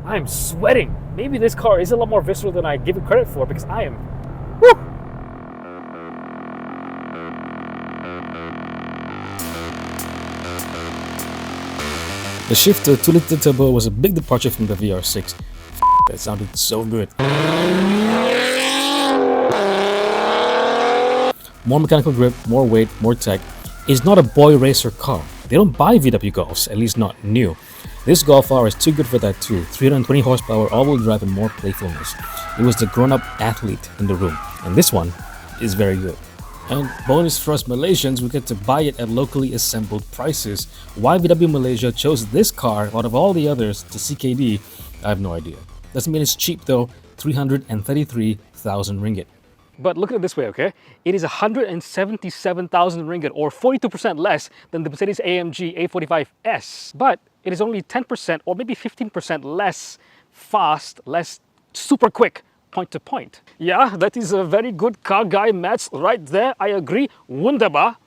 I'm sweating. Maybe this car is a lot more visceral than I give it credit for because I am. Woo! The shift to 2-liter turbo was a big departure from the VR6. That sounded so good. More mechanical grip, more weight, more tech. It's not a boy racer car. They don't buy VW Golfs, at least not new. This Golf R is too good for that too. 320 horsepower, all-wheel drive, and more playfulness. It was the grown-up athlete in the room, and this one is very good. And bonus for us Malaysians, we get to buy it at locally assembled prices. Why VW Malaysia chose this car out of all the others to CKD, I have no idea. Doesn't mean it's cheap though, 333,000 ringgit. But look at it this way, okay? It is 177,000 ringgit, or 42% less than the Mercedes-AMG A45S. But it is only 10% or maybe 15% less fast, less super quick point to point. Yeah, that is a very good car guy maths right there. I agree. Wunderbar.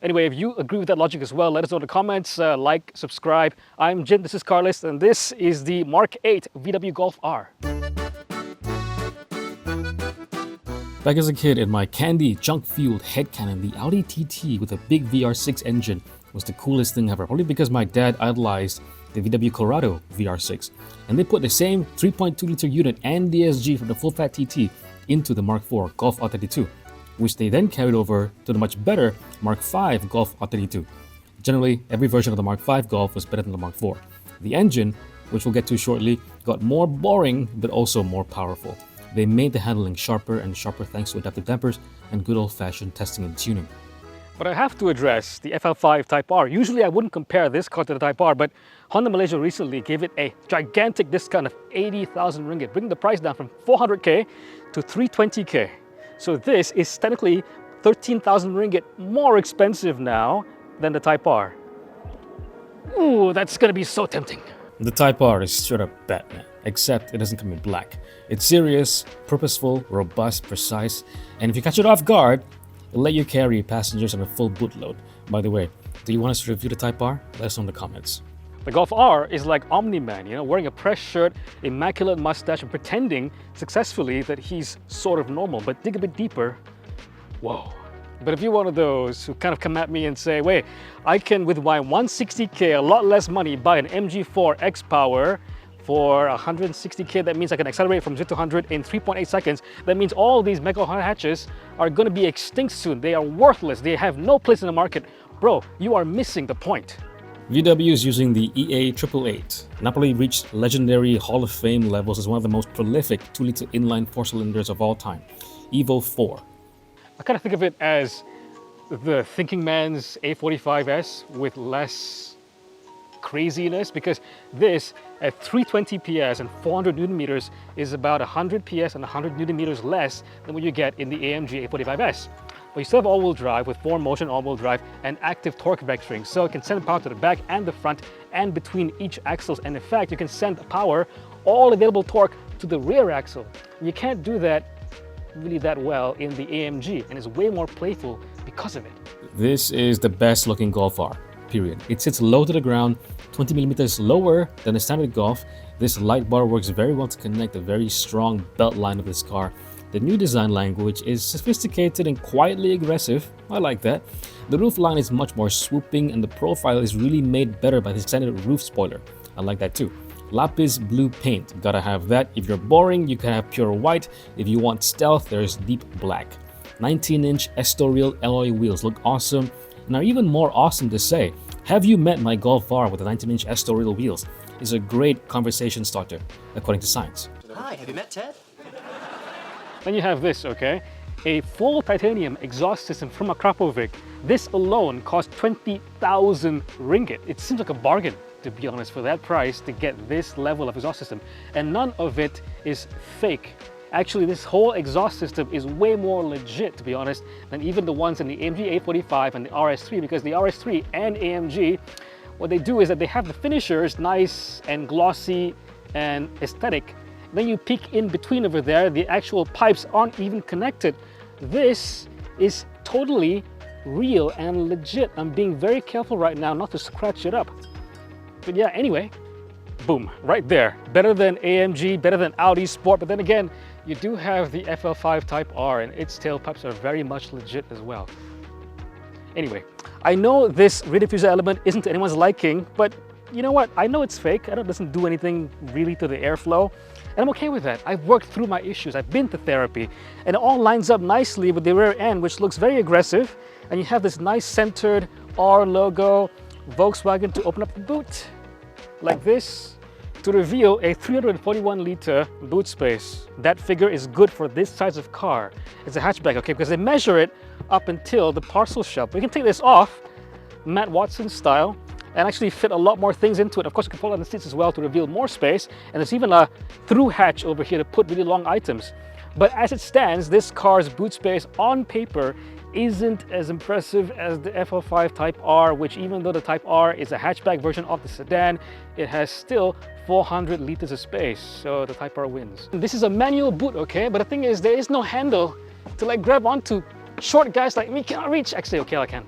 Anyway, if you agree with that logic as well, let us know in the comments. Like, subscribe. I'm Jin, this is Carlist, and this is the Mark 8 VW Golf R. Back as a kid, in my candy, junk-fueled head cannon, the Audi TT with a big VR6 engine was the coolest thing ever, probably because my dad idolized the VW Colorado VR6, and they put the same 3.2-liter unit and DSG from the full-fat TT into the Mark IV Golf R32, which they then carried over to the much better Mark V Golf R32. Generally, every version of the Mark V Golf was better than the Mark IV. The engine, which we'll get to shortly, got more boring but also more powerful. They made the handling sharper and sharper thanks to adaptive dampers and good old-fashioned testing and tuning. But I have to address the FL5 Type R. Usually I wouldn't compare this car to the Type R, but Honda Malaysia recently gave it a gigantic discount of 80,000 ringgit, bringing the price down from 400k to 320k. So this is technically 13,000 ringgit more expensive now than the Type R. Ooh, that's gonna be so tempting. The Type R is straight up Batman, except it doesn't come in black. It's serious, purposeful, robust, precise, and if you catch it off guard, it'll let you carry passengers on a full bootload. By the way, do you want us to review the Type R? Let us know in the comments. The Golf R is like Omni-Man, you know, wearing a pressed shirt, immaculate mustache, and pretending successfully that he's sort of normal. But dig a bit deeper, whoa. But if you're one of those who kind of come at me and say, wait, I can, with my 160k, a lot less money, buy an MG4 X-Power for 160k, that means I can accelerate from 0 to 100 in 3.8 seconds. That means all these mega Honda hatches are going to be extinct soon. They are worthless. They have no place in the market. Bro, you are missing the point. VW is using the EA888. Napoli reached legendary Hall of Fame levels as one of the most prolific 2-liter inline 4-cylinders of all time. Evo 4. I kind of think of it as the thinking man's A45S with less craziness, because this at 320 PS and 400 Newton meters is about 100 PS and 100 Newton meters less than what you get in the AMG A45S. But you still have all-wheel drive with 4Motion all-wheel drive and active torque vectoring, so it can send power to the back and the front and between each axles, and in fact you can send power, all available torque, to the rear axle. You can't do that really that well in the AMG, and it's way more playful because of it. This is the best looking Golf R, period. It sits low to the ground, 20 millimeters lower than the standard Golf. This light bar works very well to connect the very strong belt line of this car. The new design language is sophisticated and quietly aggressive. I like that. The roof line is much more swooping, and the profile is really made better by the extended roof spoiler. I like that too. Lapis blue paint, gotta have that. If you're boring, you can have pure white. If you want stealth, there's deep black. 19-inch Estoril alloy wheels look awesome, and are even more awesome to say, have you met my Golf R with the 19-inch Estoril wheels? It's a great conversation starter, according to science. Hi, have you met Ted? Then you have this, okay? A full titanium exhaust system from Akrapovic. This alone cost 20,000 ringgit. It seems like a bargain, to be honest, for that price to get this level of exhaust system. And none of it is fake. Actually, this whole exhaust system is way more legit, to be honest, than even the ones in the AMG A45 and the RS3, because the RS3 and AMG, what they do is that they have the finishers nice and glossy and aesthetic. Then you peek in between over there, the actual pipes aren't even connected. This is totally real and legit. I'm being very careful right now not to scratch it up. But yeah, anyway, Boom, right there. Better than AMG, better than Audi Sport, but then again, you do have the FL5 Type R and its tailpipes are very much legit as well. Anyway, I know this rear diffuser element isn't to anyone's liking, but you know what? I know it's fake. I know it doesn't do anything really to the airflow, and I'm okay with that. I've worked through my issues. I've been to therapy, and it all lines up nicely with the rear end, which looks very aggressive, and you have this nice centered R logo, Volkswagen to open up the boot, like this, to reveal a 341-liter boot space. That figure is good for this size of car. It's a hatchback, okay, because they measure it up until the parcel shelf. We can take this off, Matt Watson style, and actually fit a lot more things into it. Of course, you can pull out the seats as well to reveal more space, and there's even a through hatch over here to put really long items. But as it stands, this car's boot space on paper isn't as impressive as the FL5 Type R, which even though the Type R is a hatchback version of the sedan, it has still 400 liters of space, so the Type R wins. This is a manual boot, okay, but the thing is there is no handle to like grab onto. Short guys like me cannot reach. Actually, okay, I can.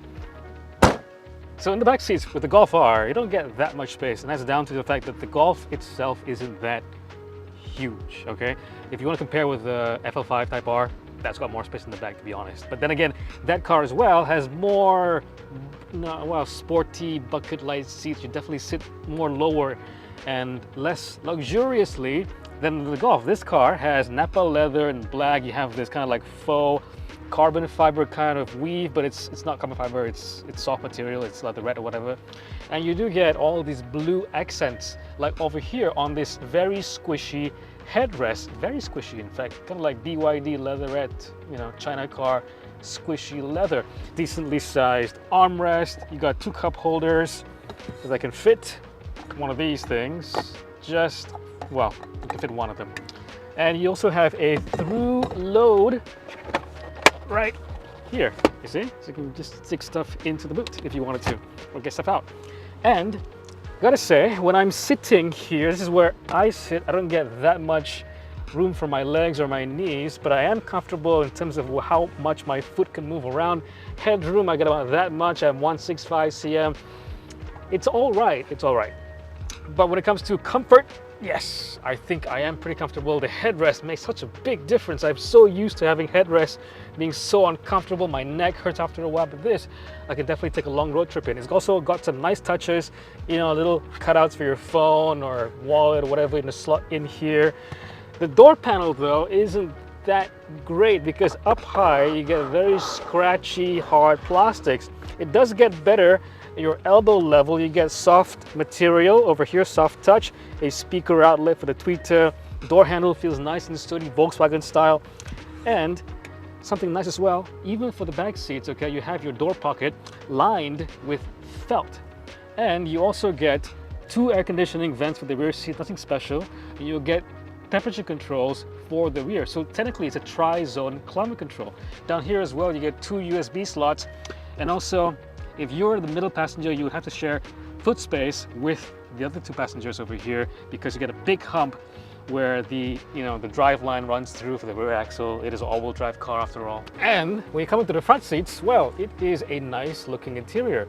So in the back seats with the Golf R, you don't get that much space, and that's down to the fact that the Golf itself isn't that huge, okay? If you want to compare with the FL5 Type R, that's got more space in the back, to be honest. But then again, that car as well has more, well, sporty bucket light seats. You definitely sit more lower and less luxuriously than the Golf. This car has Napa leather and black. You have this kind of like faux carbon fiber kind of weave, but it's not carbon fiber, it's soft material, it's leatherette or whatever. And you do get all these blue accents, like over here on this very squishy headrest, very squishy in fact, kind of like BYD leatherette, you know, China car, squishy leather. Decently sized armrest, you got two cup holders that can fit one of these things, just, well, you can fit one of them. And you also have a through load right here, you see? So you can just stick stuff into the boot if you wanted to, or get stuff out. And gotta say, when I'm sitting here, this is where I sit, I don't get that much room for my legs or my knees, but I am comfortable in terms of how much my foot can move around. Headroom, I get about that much. I'm 165 cm. It's all right, it's all right. But when it comes to comfort, yes, I think I am pretty comfortable. The headrest makes such a big difference. I'm so used to having headrests being so uncomfortable. My neck hurts after a while, but this, I can definitely take a long road trip in. It's also got some nice touches, you know, little cutouts for your phone or wallet or whatever in the slot in here. The door panel though isn't that great because up high you get very scratchy, hard plastics. It does get better at your elbow level. You get soft material over here, soft touch, a speaker outlet for the tweeter. Door handle feels nice and sturdy, Volkswagen style. And something nice as well, even for the back seats, okay, you have your door pocket lined with felt. And you also get two air conditioning vents for the rear seat, nothing special. And you'll get temperature controls for the rear. So technically it's a tri-zone climate control. Down here as well, you get two USB slots. And also, if you're the middle passenger, you would have to share foot space with the other two passengers over here because you get a big hump where the drive line runs through for the rear axle. It is an all-wheel drive car after all. And when you come into the front seats, well, it is a nice looking interior.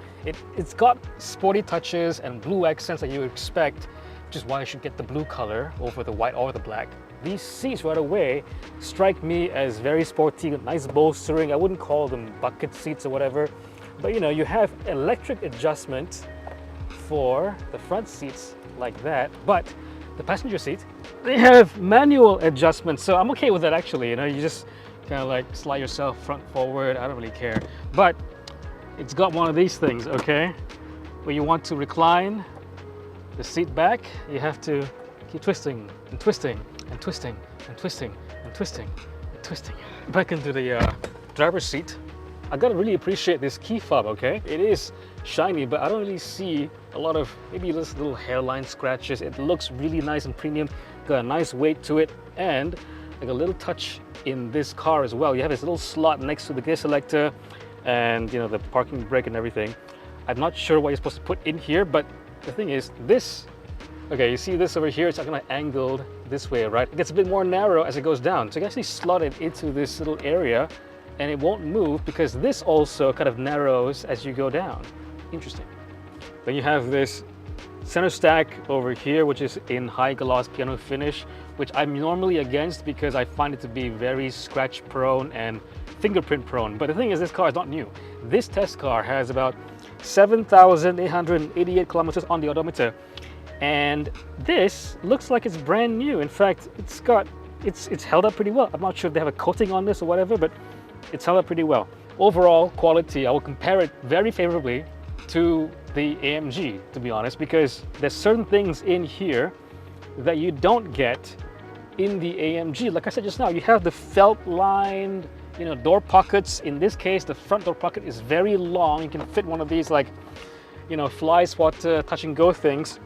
It's got sporty touches and blue accents that you would expect, which is why you should get the blue color over the white or the black. These seats right away strike me as very sporty, nice bolstering. I wouldn't call them bucket seats or whatever, but you know, you have electric adjustment for the front seats like that, but the passenger seat, they have manual adjustments, so I'm okay with that actually. You know, you just kind of like slide yourself front forward, I don't really care. But it's got one of these things, okay? When you want to recline the seat back, you have to keep twisting and twisting and twisting and twisting and twisting and twisting. Back into the driver's seat. I gotta really appreciate this key fob, okay? It is shiny, but I don't really see a lot of maybe just little hairline scratches. It looks really nice and premium, got a nice weight to it, and like a little touch in this car as well. You have this little slot next to the gear selector and you know, the parking brake and everything. I'm not sure what you're supposed to put in here, but the thing is this, okay, you see this over here, it's kind of angled this way, right? It gets a bit more narrow as it goes down. So you can actually slot it into this little area and it won't move because this also kind of narrows as you go down. Interesting. Then you have this center stack over here, which is in high gloss piano finish, which I'm normally against because I find it to be very scratch prone and fingerprint prone. But the thing is, this car is not new. This test car has about 7,888 kilometers on the odometer, and this looks like it's brand new. In fact, it's held up pretty well. I'm not sure if they have a coating on this or whatever, but it's held up pretty well. Overall quality, I will compare it very favorably to the AMG, to be honest, because there's certain things in here that you don't get in the AMG. Like I said just now, you have the felt-lined, door pockets. In this case, the front door pocket is very long. You can fit one of these, like, fly swatter touch and go things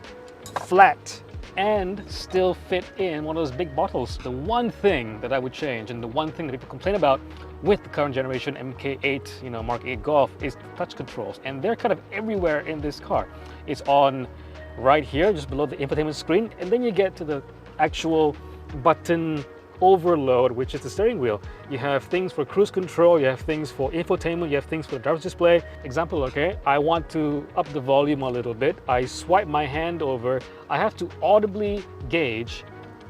flat and still fit in one of those big bottles. The one thing that I would change, and the one thing that people complain about with the current generation MK8, Mark 8 Golf, is the touch controls, and they're kind of everywhere in this car. It's on right here, just below the infotainment screen, and then you get to the actual button overload, which is the steering wheel. You have things for cruise control, you have things for infotainment, you have things for the driver's display. Example, okay, I want to up the volume a little bit. I swipe my hand over. I have to audibly gauge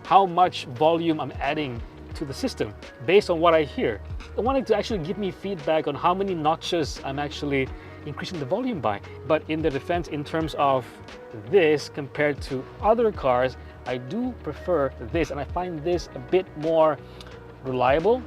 how much volume I'm adding to the system based on what I hear. I want it to actually give me feedback on how many notches I'm actually increasing the volume by. But in the defense, in terms of this compared to other cars, I do prefer this, and I find this a bit more reliable,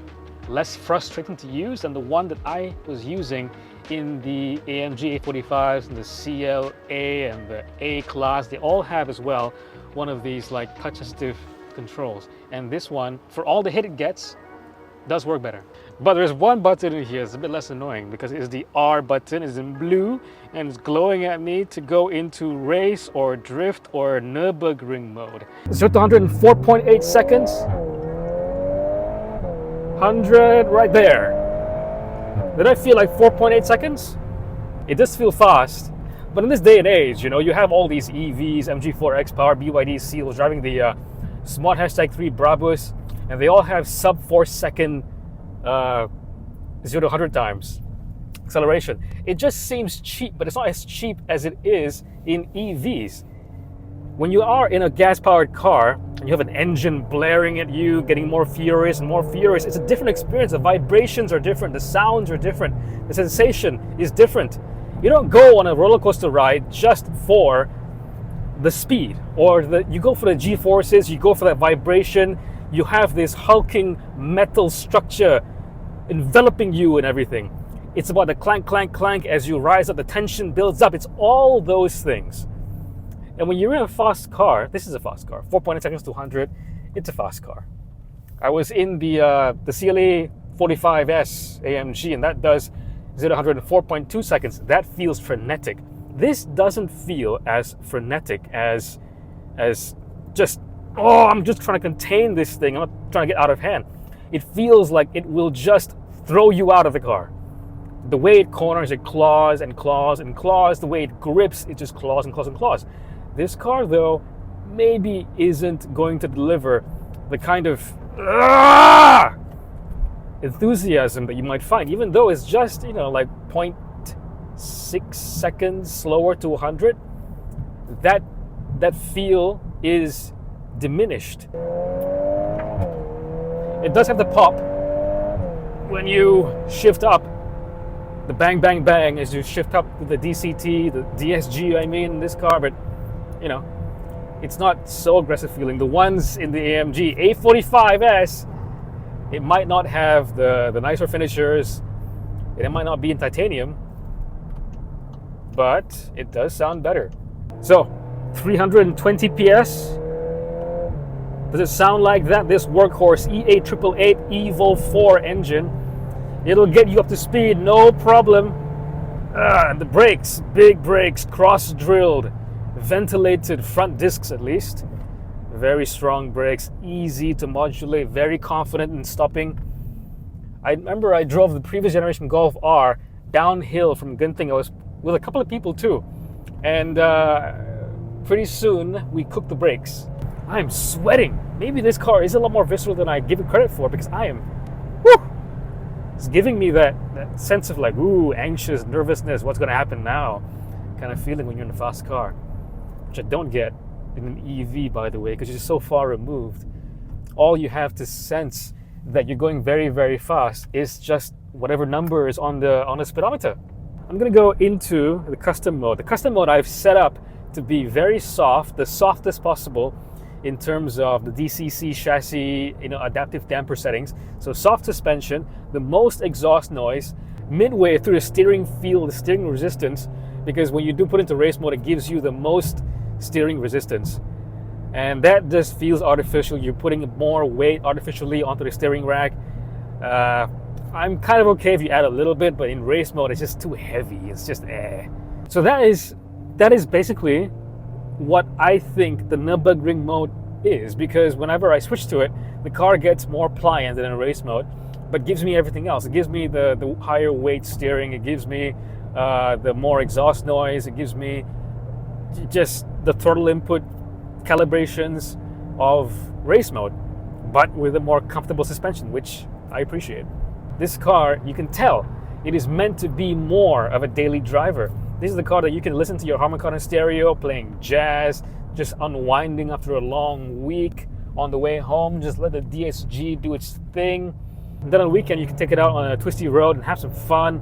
less frustrating to use than the one that I was using in the AMG A45s and the CLA and the A-Class. They all have as well one of these like touch-assistive controls, and this one, for all the hit it gets, does work better. But there's one button in here that's a bit less annoying because it's the R button. It's in blue and it's glowing at me to go into race or drift or Nürburgring mode. 0 to 100 in 4.8 seconds. 100 right there. Did I feel like 4.8 seconds? It does feel fast, but in this day and age, you have all these EVs, MG4 X-Power, BYD Seals driving the Smart #3 Brabus, and they all have sub 4 second 0 to 100 times acceleration. It just seems cheap, but it's not as cheap as it is in EVs. When you are in a gas-powered car and you have an engine blaring at you, getting more furious and more furious, it's a different experience. The vibrations are different, the sounds are different, the sensation is different. You don't go on a roller coaster ride just for the speed, or you go for the G-forces, you go for that vibration. You have this hulking metal structure enveloping you and everything. It's about the clank, clank, clank as you rise up, the tension builds up. It's all those things. And when you're in a fast car, this is a fast car, 4.8 seconds to 100, it's a fast car. I was in the CLA 45S AMG, and that does 0 to 100 in 4.2 seconds. That feels frenetic. This doesn't feel as frenetic as just, oh, I'm just trying to contain this thing. I'm not trying to get out of hand. It feels like it will just throw you out of the car. The way it corners, it claws and claws and claws. The way it grips, it just claws and claws and claws. This car, though, maybe isn't going to deliver the kind of enthusiasm that you might find, even though it's just, like 0.6 seconds slower to 100. That feel is diminished. It does have the pop when you shift up, the bang bang bang as you shift up with the DCT, the DSG in this car, but it's not so aggressive feeling. The ones in the AMG A45S, it might not have the nicer finishers, it might not be in titanium, but it does sound better. So 320 PS. Does it sound like that? This workhorse E8888 Evo 4 engine, it'll get you up to speed, no problem. And the brakes, big brakes, cross-drilled, ventilated front discs at least. Very strong brakes, easy to modulate, very confident in stopping. I remember I drove the previous generation Golf R downhill from Genting. I was with a couple of people too. And pretty soon we cooked the brakes. I'm sweating. Maybe this car is a lot more visceral than I give it credit for, because I am, it's giving me that sense of like, anxious, nervousness, what's going to happen now kind of feeling when you're in a fast car. which I don't get in an EV, by the way, because you're so far removed. All you have to sense that you're going very, very fast is just whatever number is on the speedometer. I'm gonna go into the custom mode. The custom mode I've set up to be very soft, the softest possible in terms of the DCC chassis, adaptive damper settings. So soft suspension, the most exhaust noise, midway through the steering feel, the steering resistance, because when you do put into race mode, it gives you the most steering resistance. And that just feels artificial. You're putting more weight artificially onto the steering rack. I'm kind of okay if you add a little bit, but in race mode, it's just too heavy. It's just So that is basically what I think the Nürburgring mode is, because whenever I switch to it, the car gets more pliant than in race mode, but gives me everything else. It gives me the higher weight steering. It gives me the more exhaust noise. It gives me just the throttle input calibrations of race mode, but with a more comfortable suspension, which I appreciate. This car, you can tell, it is meant to be more of a daily driver. This is the car that you can listen to your Harman-Kardon stereo, playing jazz, just unwinding after a long week on the way home. Just let the DSG do its thing. And then on the weekend, you can take it out on a twisty road and have some fun.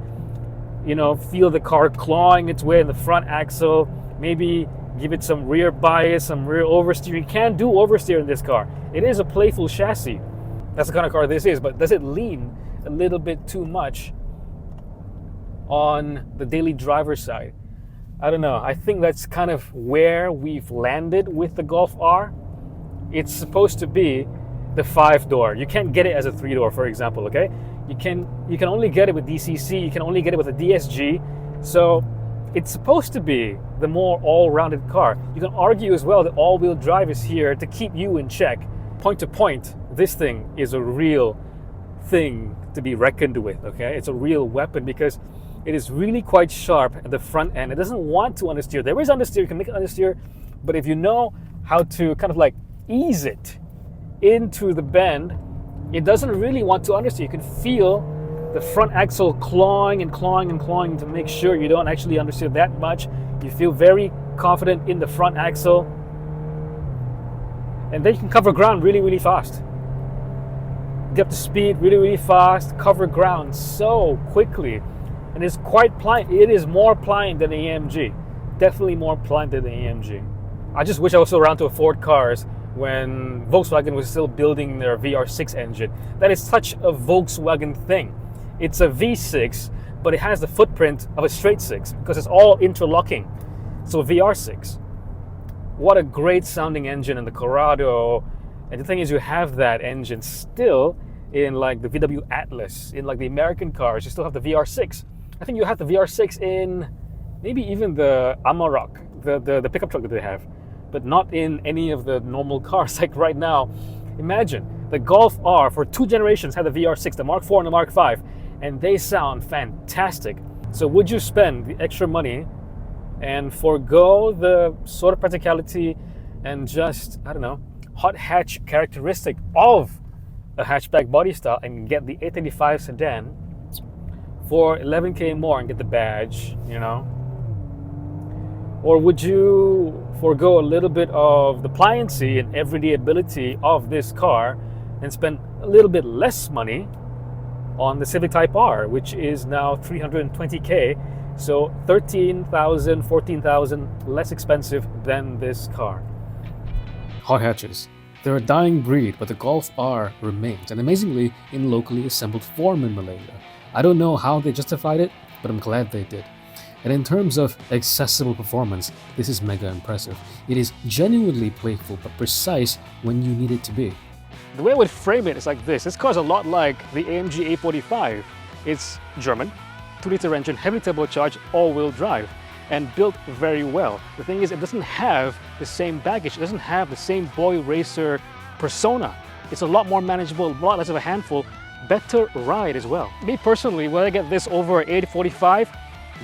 Feel the car clawing its way in the front axle. Maybe give it some rear bias, some rear oversteer. You can do oversteer in this car. It is a playful chassis. That's the kind of car this is, but does it lean a little bit too much on the daily driver side? I don't know. I think that's kind of where we've landed with the Golf R. It's supposed to be the 5-door. You can't get it as a 3-door, for example, okay? You can only get it with DCC, you can only get it with a DSG. So it's supposed to be the more all-rounded car. You can argue as well that all-wheel drive is here to keep you in check. Point to point, this thing is a real thing to be reckoned with, okay? It's a real weapon because it is really quite sharp at the front end. It doesn't want to understeer. There is understeer, you can make it understeer, but if you know how to kind of like ease it into the bend, it doesn't really want to understeer. You can feel the front axle clawing and clawing and clawing to make sure you don't actually understeer that much. You feel very confident in the front axle, and then you can cover ground really, really fast. Get up to speed really, really fast, cover ground so quickly, and it's quite pliant. It is more pliant than the AMG. Definitely more pliant than the AMG. I just wish I was still around to afford cars when Volkswagen was still building their VR6 engine. That is such a Volkswagen thing. It's a V6, but it has the footprint of a straight 6 because it's all interlocking. So VR6. What a great sounding engine in the Corrado. And the thing is, you have that engine still in like the VW Atlas. In like the American cars, you still have the VR6. I think you have the VR6 in maybe even the Amarok, the pickup truck that they have, but not in any of the normal cars. Like right now, imagine the Golf R for 2 generations had the VR6, the Mark IV and the Mark V, and they sound fantastic. So would you spend the extra money and forego the sort of practicality and just, I don't know, hot hatch characteristic of a hatchback body style and get the 885 sedan for 11K more and get the badge, Or would you forego a little bit of the pliancy and everyday ability of this car and spend a little bit less money on the Civic Type R, which is now 320K, so 13,000, 14,000 less expensive than this car. Hot hatches. They're a dying breed, but the Golf R remains, and amazingly in locally assembled form in Malaysia. I don't know how they justified it, but I'm glad they did. And in terms of accessible performance, this is mega impressive. It is genuinely playful but precise when you need it to be. The way I would frame it is like this. This car is a lot like the AMG A45. It's German, 2-liter engine, heavily turbocharged, all-wheel drive, and built very well. The thing is, it doesn't have the same baggage. It doesn't have the same boy racer persona. It's a lot more manageable, a lot less of a handful, better ride as well. Me personally, would I get this over an A45?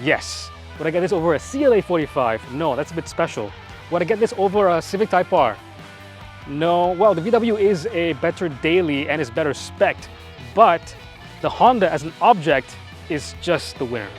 Yes. Would I get this over a CLA45? No, that's a bit special. Would I get this over a Civic Type R? No. Well, the VW is a better daily and is better spec'd, but the Honda as an object is just the winner.